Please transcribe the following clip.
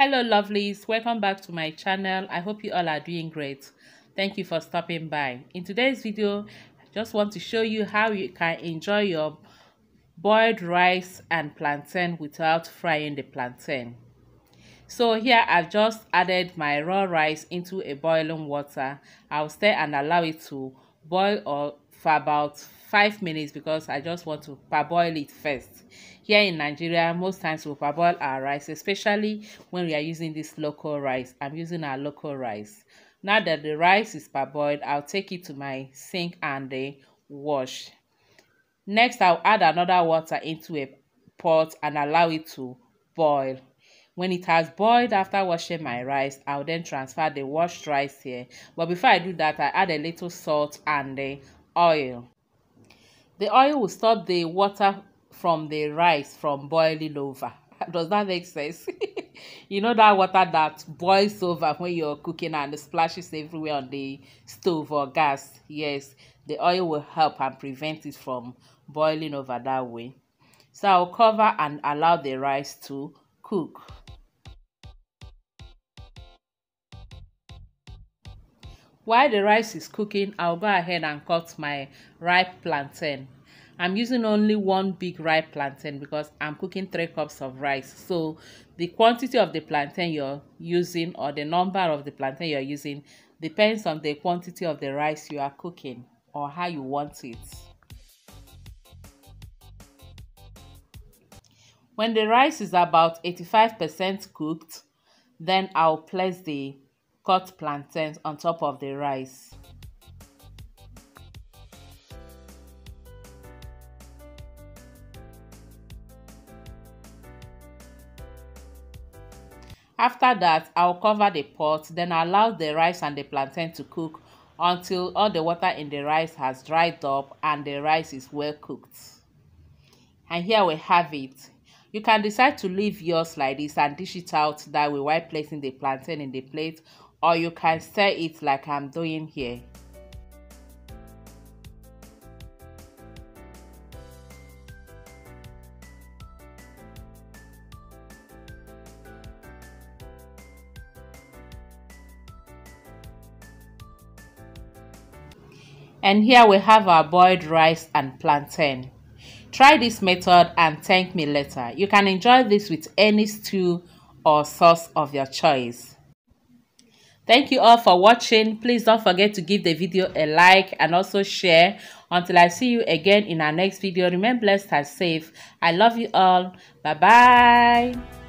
Hello lovelies, welcome back to my channel. I hope you all are doing great. Thank you for stopping by. In today's video, I just want to show you how you can enjoy your boiled rice and plantain without frying the plantain. So here I've just added my raw rice into a boiling water. I'll stir and allow it to boil for about 5 minutes because I just want to parboil it first. Here in Nigeria, most times we parboil our rice, especially when we are using this local rice. I'm using our local rice. Now that the rice is parboiled, I'll take it to my sink and wash. Next, I'll add another water into a pot and allow it to boil. When it has boiled after washing my rice, I'll then transfer the washed rice here. But before I do that, I add a little salt and the oil. The oil will stop the water from the rice from boiling over. Does that make sense? You know that water that boils over when you're cooking and it splashes everywhere on the stove or gas? Yes, the oil will help and prevent it from boiling over that way. So I'll cover and allow the rice to cook. While the rice is cooking, I'll go ahead and cut my ripe plantain. I'm using only one big ripe plantain because I'm cooking 3 cups of rice. So the quantity of the plantain you're using or the number of the plantain you're using depends on the quantity of the rice you are cooking or how you want it. When the rice is about 85% cooked, then I'll place the cut plantains on top of the rice. After that, I'll cover the pot, then allow the rice and the plantain to cook until all the water in the rice has dried up and the rice is well cooked. And here we have it. You can decide to leave yours like this and dish it out that way while placing the plantain in the plate, or you can stir it like I'm doing here. And here we have our boiled rice and plantain. Try this method and thank me later. You can enjoy this with any stew or sauce of your choice. Thank you all for watching. Please don't forget to give the video a like and also share. Until I see you again in our next video, remain blessed and safe. I love you all. Bye bye.